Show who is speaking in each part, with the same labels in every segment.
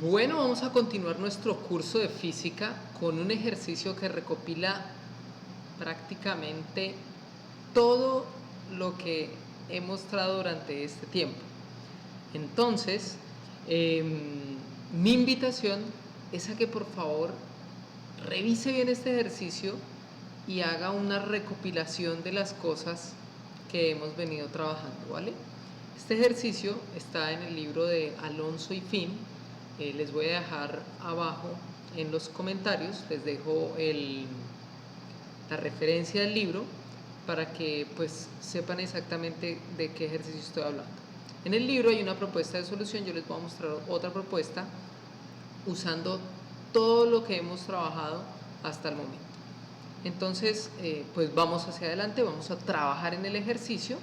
Speaker 1: Bueno, vamos a continuar nuestro curso de física con un ejercicio que recopila prácticamente todo lo que he mostrado durante este tiempo. Entonces, mi invitación es a que por favor revise bien este ejercicio y haga una recopilación de las cosas que hemos venido trabajando, ¿vale? Este ejercicio está en el libro de Alonso y Finn. Les voy a dejar abajo en los comentarios, les dejo la referencia del libro para que pues sepan exactamente de qué ejercicio estoy hablando. En el libro hay una propuesta de solución, yo les voy a mostrar otra propuesta usando todo lo que hemos trabajado hasta el momento. Entonces, pues vamos hacia adelante, vamos a trabajar en el ejercicio.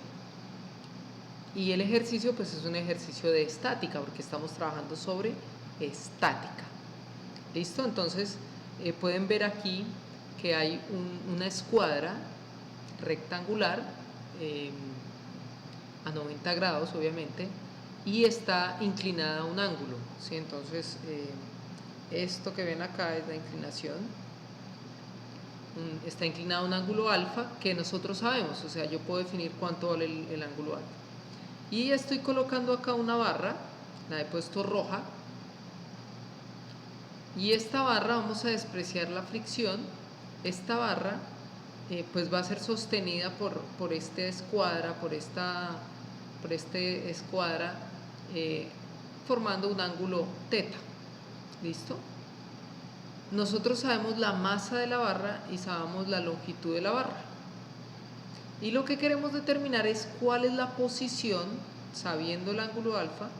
Speaker 1: Y el ejercicio pues es un ejercicio de estática porque estamos trabajando sobre estática. ¿Listo? Entonces pueden ver aquí que hay una escuadra rectangular a 90 grados obviamente y está inclinada a un ángulo, ¿sí? Entonces esto que ven acá es la inclinación, está inclinado a un ángulo alfa que nosotros sabemos, o sea, yo puedo definir cuánto vale el ángulo alfa. Y estoy colocando acá una barra, la he puesto roja, y esta barra vamos a despreciar la fricción. Esta barra pues va a ser sostenida por esta escuadra, por este escuadra, formando un ángulo teta. ¿Listo? Nosotros sabemos la masa de la barra y sabemos la longitud de la barra. Y lo que queremos determinar es cuál es la posición, sabiendo el ángulo alfa,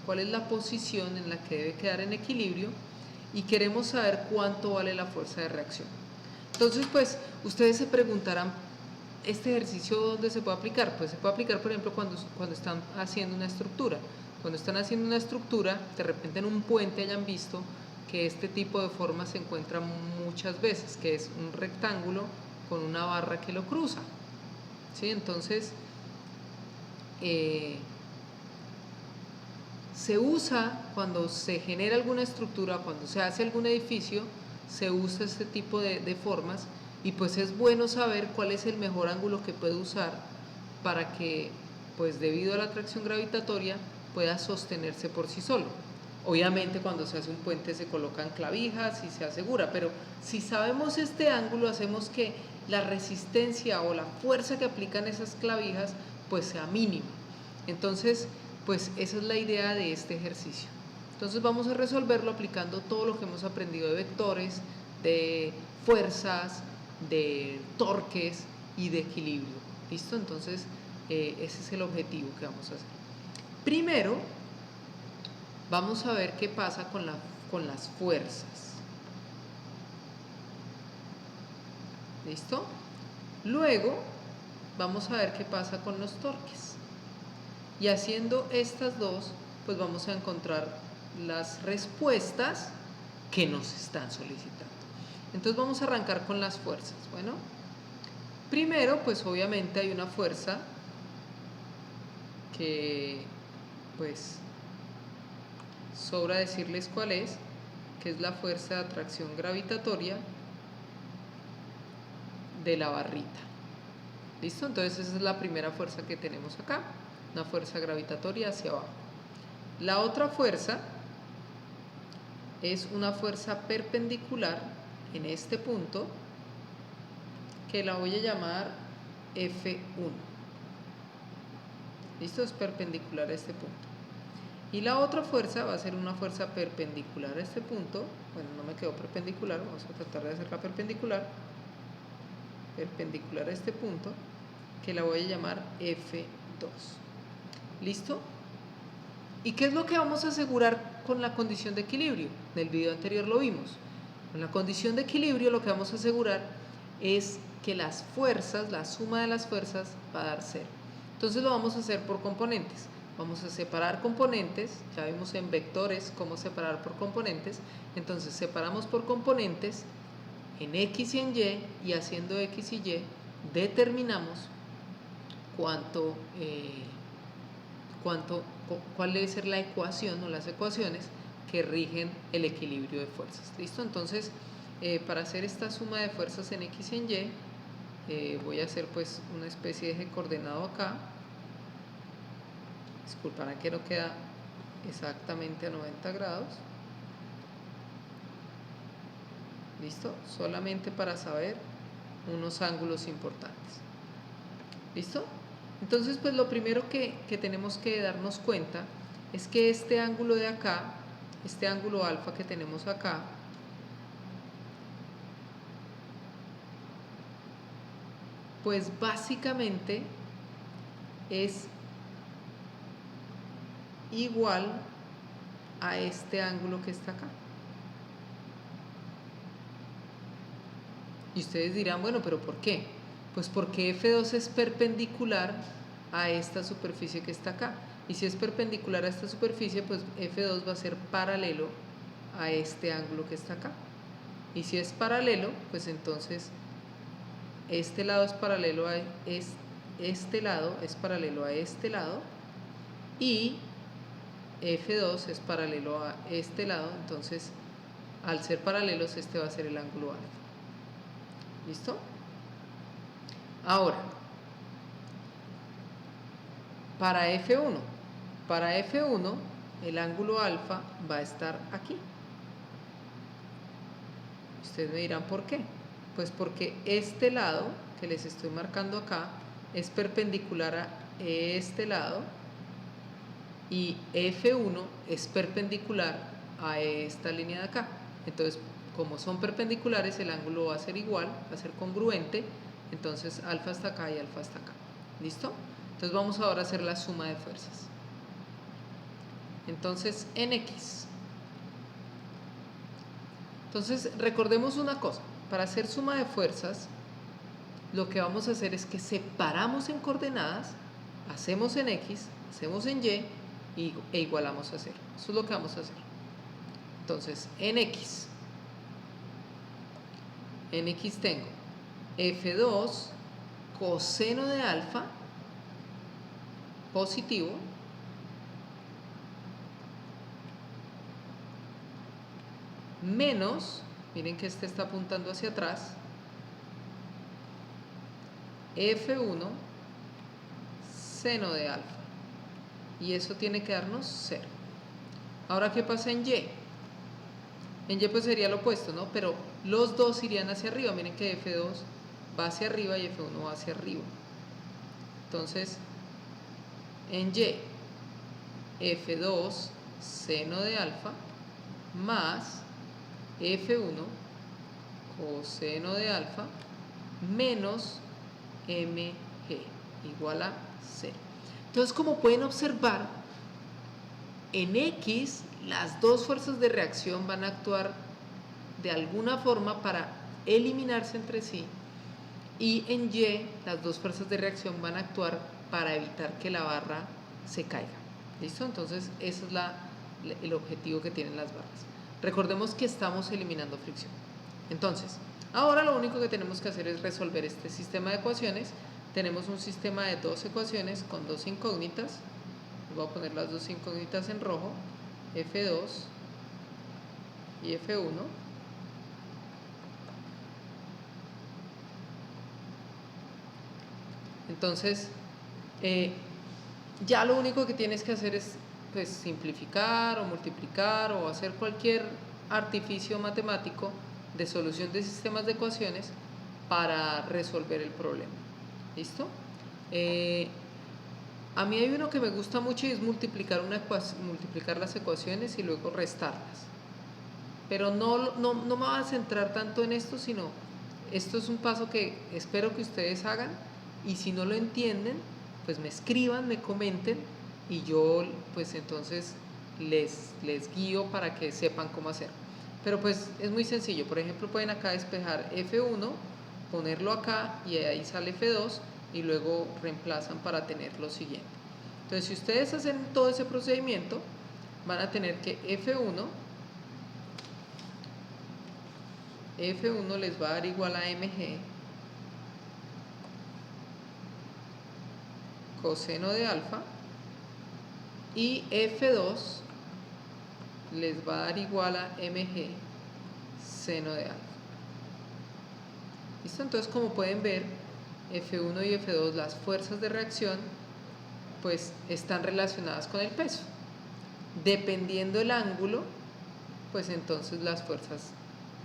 Speaker 1: cuál es la posición en la que debe quedar en equilibrio, y queremos saber cuánto vale la fuerza de reacción. Entonces, pues, ustedes se preguntarán, ¿este ejercicio dónde se puede aplicar? Pues se puede aplicar, por ejemplo, cuando están haciendo una estructura. Cuando están haciendo una estructura, de repente en un puente hayan visto que este tipo de forma se encuentra muchas veces, que es un rectángulo con una barra que lo cruza. ¿Sí? Entonces, se usa cuando se genera alguna estructura, cuando se hace algún edificio, se usa este tipo de formas, y pues es bueno saber cuál es el mejor ángulo que puede usar para que, pues debido a la atracción gravitatoria, pueda sostenerse por sí solo. Obviamente cuando se hace un puente se colocan clavijas y se asegura, pero si sabemos este ángulo, hacemos que la resistencia o la fuerza que aplican esas clavijas pues sea mínima. Entonces, pues esa es la idea de este ejercicio. Entonces vamos a resolverlo aplicando todo lo que hemos aprendido de vectores, de fuerzas, de torques y de equilibrio. ¿Listo? Entonces ese es el objetivo que vamos a hacer. Primero vamos a ver qué pasa con las fuerzas. ¿Listo? Luego vamos a ver qué pasa con los torques. Y haciendo estas dos, pues vamos a encontrar las respuestas que nos están solicitando. Entonces vamos a arrancar con las fuerzas. Bueno, primero pues obviamente hay una fuerza que pues sobra decirles cuál es, que es la fuerza de atracción gravitatoria de la barrita. ¿Listo? Entonces esa es la primera fuerza que tenemos acá, una fuerza gravitatoria hacia abajo. La otra fuerza es una fuerza perpendicular en este punto, que la voy a llamar F1. ¿Listo? Es perpendicular a este punto. Y la otra fuerza va a ser una fuerza perpendicular a este punto. Bueno, no me quedó perpendicular, vamos a tratar de hacerla perpendicular. Perpendicular a este punto, que la voy a llamar F2. ¿Listo? ¿Y qué es lo que vamos a asegurar con la condición de equilibrio? En el video anterior lo vimos. Con la condición de equilibrio lo que vamos a asegurar es que las fuerzas, la suma de las fuerzas va a dar 0. Entonces lo vamos a hacer por componentes. Vamos a separar componentes, ya vimos en vectores cómo separar por componentes. Entonces separamos por componentes en X y en Y, y haciendo X y Y determinamos cuál debe ser la ecuación o las ecuaciones que rigen el equilibrio de fuerzas. ¿Listo? Entonces, para hacer esta suma de fuerzas en X y en Y, voy a hacer pues una especie de eje coordenado acá. Disculparán que no queda exactamente a 90 grados. ¿Listo? Solamente para saber unos ángulos importantes. ¿Listo? Entonces, pues lo primero que tenemos que darnos cuenta es que este ángulo de acá, este ángulo alfa que tenemos acá, pues básicamente es igual a este ángulo que está acá. Y ustedes dirán, bueno, ¿pero por qué? Pues porque F2 es perpendicular a esta superficie que está acá. Y si es perpendicular a esta superficie, pues F2 va a ser paralelo a este ángulo que está acá. Y si es paralelo, pues entonces este lado es paralelo a este lado, es paralelo a este lado, y F2 es paralelo a este lado. Entonces, al ser paralelos, este va a ser el ángulo alfa. ¿Listo? Ahora, para F1 el ángulo alfa va a estar aquí. Ustedes me dirán, ¿por qué? Pues porque este lado que les estoy marcando acá es perpendicular a este lado y F1 es perpendicular a esta línea de acá. Entonces, como son perpendiculares, el ángulo va a ser igual, va a ser congruente. Entonces, alfa está acá y alfa está acá. ¿Listo? Entonces, vamos ahora a hacer la suma de fuerzas. Entonces, en X. Entonces, recordemos una cosa. Para hacer suma de fuerzas, lo que vamos a hacer es que separamos en coordenadas, hacemos en X, hacemos en Y e igualamos a 0. Eso es lo que vamos a hacer. Entonces, en X tengo F2 coseno de alfa positivo menos, miren que este está apuntando hacia atrás, F1 seno de alfa. Y eso tiene que darnos 0. Ahora, ¿qué pasa en Y? En Y pues sería lo opuesto, ¿no? Pero los dos irían hacia arriba. Miren que F2 va hacia arriba y F1 va hacia arriba. Entonces, en Y, F2 seno de alfa más F1 coseno de alfa menos mg igual a 0. Entonces, como pueden observar, en X las dos fuerzas de reacción van a actuar de alguna forma para eliminarse entre sí, y en Y las dos fuerzas de reacción van a actuar para evitar que la barra se caiga. ¿Listo? Entonces ese es el objetivo que tienen las barras. Recordemos que estamos eliminando fricción. Entonces, ahora lo único que tenemos que hacer es resolver este sistema de ecuaciones. Tenemos un sistema de dos ecuaciones con dos incógnitas. Voy a poner las dos incógnitas en rojo, F2 y F1. Entonces, ya lo único que tienes que hacer es pues, simplificar o multiplicar o hacer cualquier artificio matemático de solución de sistemas de ecuaciones para resolver el problema. ¿Listo? A mí hay uno que me gusta mucho y es multiplicar las ecuaciones y luego restarlas. Pero no me voy a centrar tanto en esto, sino esto es un paso que espero que ustedes hagan, y si no lo entienden, pues me escriban, me comenten y yo pues entonces les guío para que sepan cómo hacer. Pero pues es muy sencillo. Por ejemplo, pueden acá despejar F1, ponerlo acá y ahí sale F2 y luego reemplazan para tener lo siguiente. Entonces, si ustedes hacen todo ese procedimiento, van a tener que F1 les va a dar igual a mg coseno de alfa, y F2 les va a dar igual a mg seno de alfa. ¿Listo? Entonces, como pueden ver, F1 y F2, las fuerzas de reacción, pues están relacionadas con el peso. Dependiendo del ángulo, pues entonces las fuerzas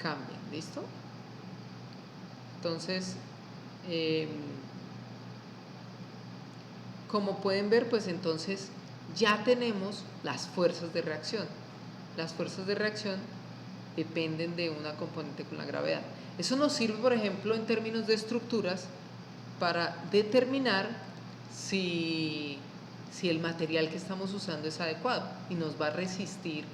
Speaker 1: cambian. ¿Listo? Entonces, como pueden ver, pues entonces ya tenemos las fuerzas de reacción. Las fuerzas de reacción dependen de una componente con la gravedad. Eso nos sirve, por ejemplo, en términos de estructuras para determinar si el material que estamos usando es adecuado y nos va a resistir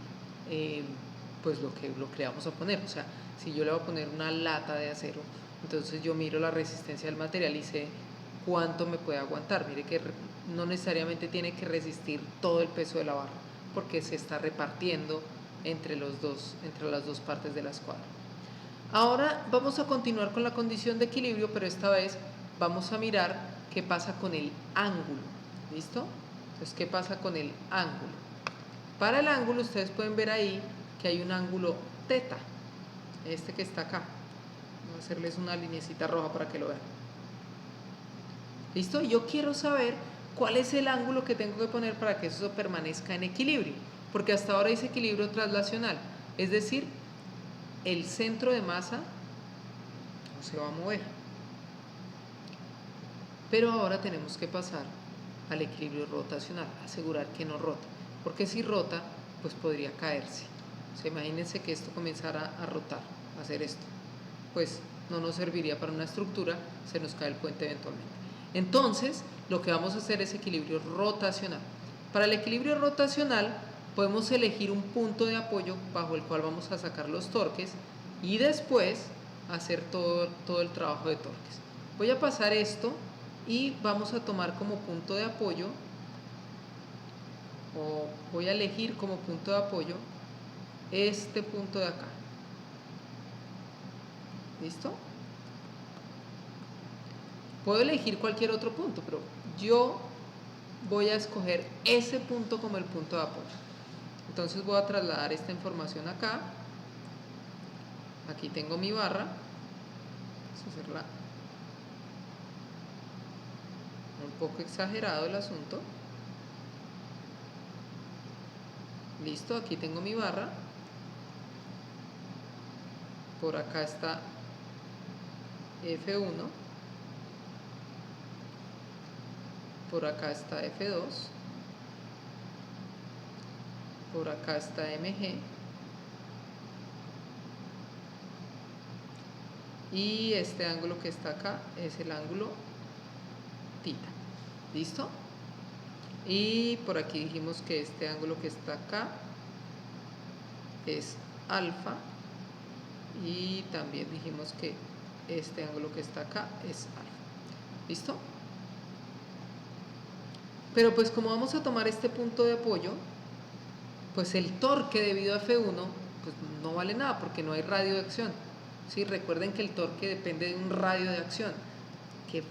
Speaker 1: pues lo que le vamos a poner. O sea, si yo le voy a poner una lata de acero, entonces yo miro la resistencia del material y sé cuánto me puede aguantar. Mire que no necesariamente tiene que resistir todo el peso de la barra, porque se está repartiendo entre las dos partes de la escuadra. Ahora vamos a continuar con la condición de equilibrio, pero esta vez vamos a mirar qué pasa con el ángulo. ¿Listo? Entonces, ¿qué pasa con el ángulo? Para el ángulo ustedes pueden ver ahí que hay un ángulo teta, este que está acá. Voy a hacerles una linecita roja para que lo vean. ¿Listo? Yo quiero saber cuál es el ángulo que tengo que poner para que eso permanezca en equilibrio, porque hasta ahora dice equilibrio traslacional, es decir, el centro de masa no se va a mover. Pero ahora tenemos que pasar al equilibrio rotacional, asegurar que no rota, porque si rota, pues podría caerse. O sea, imagínense que esto comenzara a rotar, a hacer esto, pues no nos serviría para una estructura, se nos cae el puente eventualmente. Entonces, lo que vamos a hacer es equilibrio rotacional. Para el equilibrio rotacional, podemos elegir un punto de apoyo bajo el cual vamos a sacar los torques y después hacer todo el trabajo de torques. Voy a pasar esto y vamos a tomar como punto de apoyo, o voy a elegir como punto de apoyo este punto de acá. ¿Listo? Puedo elegir cualquier otro punto, pero yo voy a escoger ese punto como el punto de apoyo. Entonces voy a trasladar esta información acá. Aquí tengo mi barra. Vamos a hacerla un poco exagerado el asunto. Listo, aquí tengo mi barra. Por acá está F1. Por acá está F2. Por acá está MG. Y este ángulo que está acá es el ángulo tita. ¿Listo? Y por aquí dijimos que este ángulo que está acá es alfa. Y también dijimos que este ángulo que está acá es alfa. ¿Listo? Pero pues como vamos a tomar este punto de apoyo, pues el torque debido a F1 pues no vale nada porque no hay radio de acción. ¿Sí? Recuerden que el torque depende de un radio de acción, que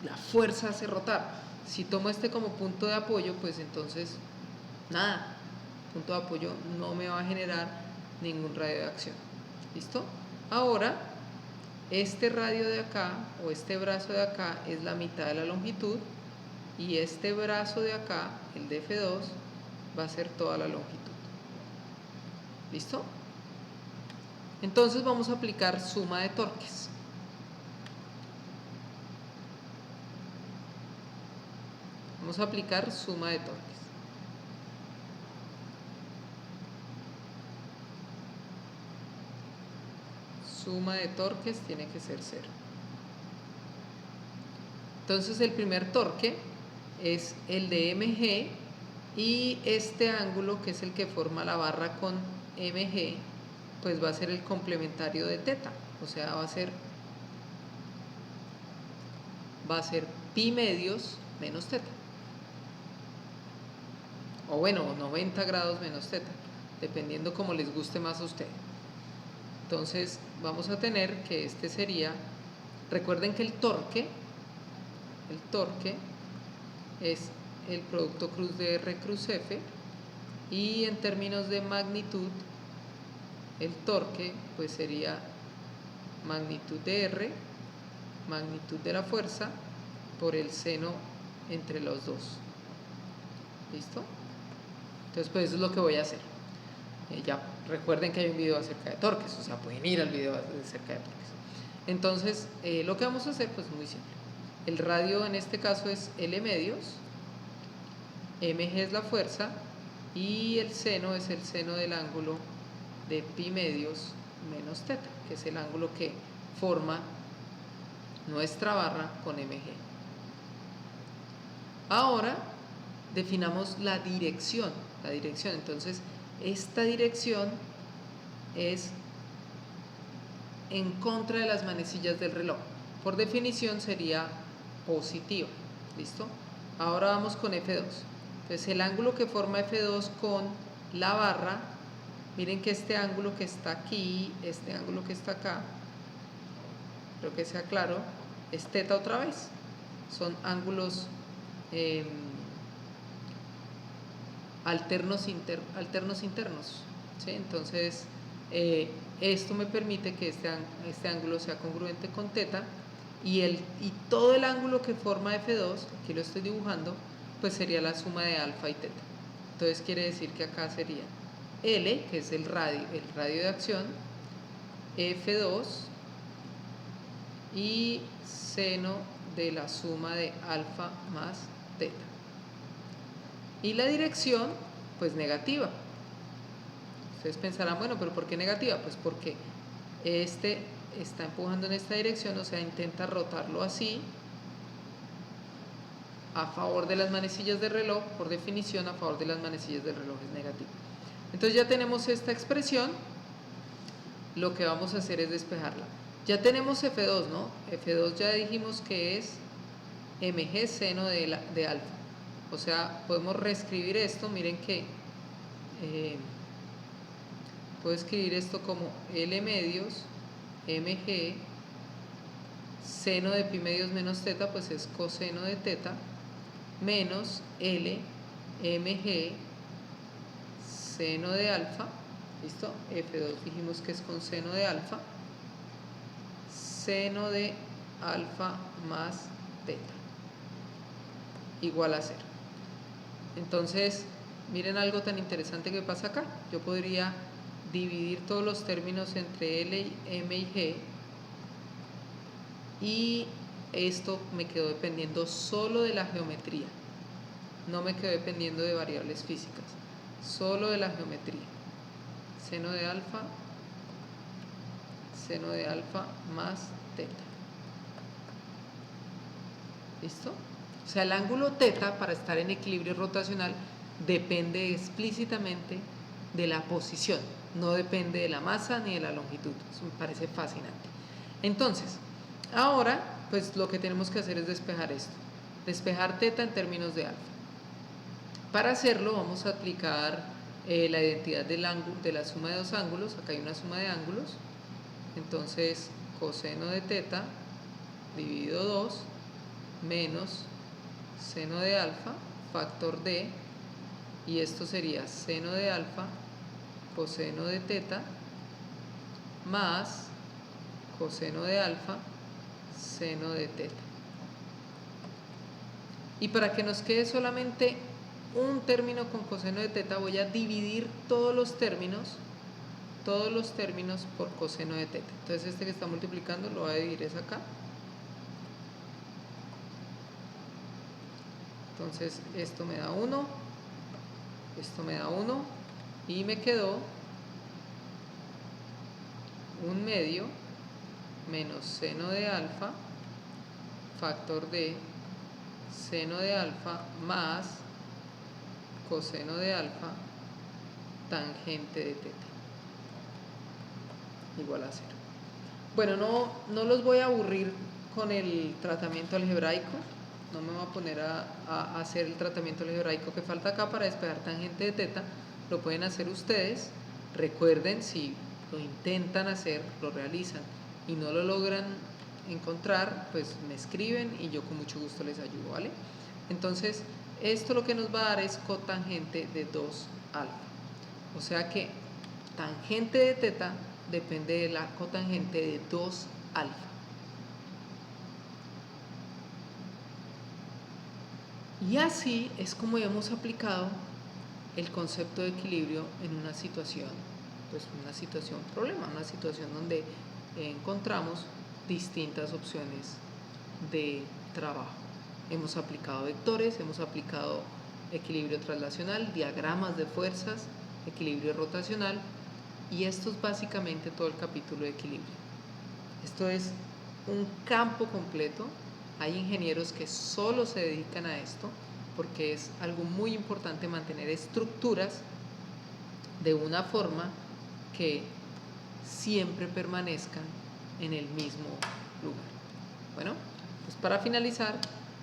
Speaker 1: la fuerza hace rotar. Si tomo este como punto de apoyo, pues entonces nada, punto de apoyo no me va a generar ningún radio de acción. ¿Listo? Ahora, este radio de acá o este brazo de acá es la mitad de la longitud y este brazo de acá, el de F2, va a ser toda la longitud. ¿Listo? Entonces vamos a aplicar suma de torques. Vamos a aplicar suma de torques. Suma de torques tiene que ser 0. Entonces el primer torque es el de MG y este ángulo, que es el que forma la barra con MG, pues va a ser el complementario de teta, o sea, va a ser pi medios menos teta, o bueno, 90 grados menos teta, dependiendo como les guste más a usted. Entonces vamos a tener que este sería, recuerden que el torque es el producto cruz de R cruz F y en términos de magnitud, el torque pues sería magnitud de R, magnitud de la fuerza, por el seno entre los dos. ¿Listo? Entonces pues eso es lo que voy a hacer. Ya recuerden que hay un video acerca de torques, o sea, pueden ir al video acerca de torques. Entonces, lo que vamos a hacer pues muy simple. El radio en este caso es L medios, mg es la fuerza y el seno es el seno del ángulo de pi medios menos teta, que es el ángulo que forma nuestra barra con mg. Ahora definamos la dirección. Entonces, esta dirección es en contra de las manecillas del reloj. Por definición sería positiva. ¿Listo? Ahora vamos con F2. Entonces, el ángulo que forma F2 con la barra, miren que este ángulo que está aquí, este ángulo que está acá, creo que sea claro, es teta otra vez. Son ángulos alternos internos, ¿sí? Entonces esto me permite que este ángulo sea congruente con teta y todo el ángulo que forma F2, aquí lo estoy dibujando, pues sería la suma de alfa y teta. Entonces quiere decir que acá sería L, que es el radio de acción, F2 y seno de la suma de alfa más teta. Y la dirección, pues negativa. Ustedes pensarán, bueno, pero ¿por qué negativa? Pues porque este está empujando en esta dirección, o sea, intenta rotarlo así, a favor de las manecillas del reloj. Por definición, a favor de las manecillas del reloj es negativo. Entonces ya tenemos esta expresión, lo que vamos a hacer es despejarla. Ya tenemos F2, ¿no? F2 ya dijimos que es mg seno de alfa. O sea, podemos reescribir esto, miren que puedo escribir esto como L medios mg seno de pi medios menos teta, pues es coseno de teta, menos L mg seno de alfa. ¿Listo? F2 dijimos que es con seno de alfa, seno de alfa más teta, igual a 0. Entonces, miren algo tan interesante que pasa acá. Yo podría dividir todos los términos entre L, M y G, y esto me quedó dependiendo solo de la geometría. No me quedó dependiendo de variables físicas, solo de la geometría. Seno de alfa más teta. ¿Listo? O sea, el ángulo teta, para estar en equilibrio rotacional, depende explícitamente de la posición, no depende de la masa ni de la longitud. Eso me parece fascinante. Entonces, ahora, pues lo que tenemos que hacer es despejar esto, despejar teta en términos de alfa. Para hacerlo vamos a aplicar la identidad del ángulo, de la suma de dos ángulos. Acá hay una suma de ángulos, entonces coseno de teta dividido 2 menos seno de alfa, factor d, y esto sería seno de alfa coseno de teta más coseno de alfa seno de teta. Y para que nos quede solamente un término con coseno de teta, voy a dividir todos los términos por coseno de teta. Entonces este que está multiplicando lo voy a dividir es acá. Entonces esto me da 1, esto me da 1 y me quedó 1/2 menos seno de alfa factor de seno de alfa más coseno de alfa tangente de teta igual a 0. Bueno, no los voy a aburrir con el tratamiento algebraico. No me voy a poner a hacer el tratamiento algebraico que falta acá para despejar tangente de teta. Lo pueden hacer ustedes. Recuerden, si lo intentan hacer, lo realizan y no lo logran encontrar, pues me escriben y yo con mucho gusto les ayudo, ¿vale? Entonces, Esto lo que nos va a dar es cotangente de 2 alfa. O sea que tangente de teta depende de la cotangente de 2 alfa. Y así es como hemos aplicado el concepto de equilibrio en una situación, pues una situación problema, una situación donde encontramos distintas opciones de trabajo. Hemos aplicado vectores, hemos aplicado equilibrio traslacional, diagramas de fuerzas, equilibrio rotacional, y esto es básicamente todo el capítulo de equilibrio. Esto es un campo completo. Hay ingenieros que solo se dedican a esto porque es algo muy importante mantener estructuras de una forma que siempre permanezcan en el mismo lugar. Bueno, pues para finalizar,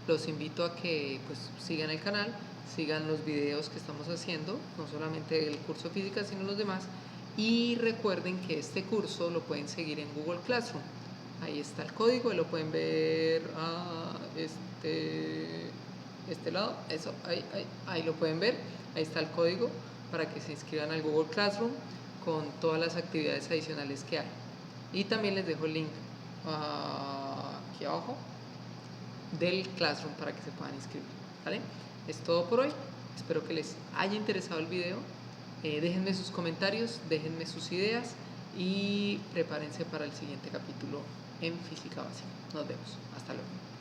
Speaker 1: los invito a que pues sigan el canal, sigan los videos que estamos haciendo, no solamente el curso de física, sino los demás, y recuerden que este curso lo pueden seguir en Google Classroom. Ahí está el código y lo pueden ver a este lado, eso, ahí lo pueden ver, ahí está el código para que se inscriban al Google Classroom con todas las actividades adicionales que hay. Y también les dejo el link aquí abajo del Classroom para que se puedan inscribir, ¿vale? Es todo por hoy, espero que les haya interesado el video, déjenme sus comentarios, déjenme sus ideas y prepárense para el siguiente capítulo en Física Básica. Nos vemos, hasta luego.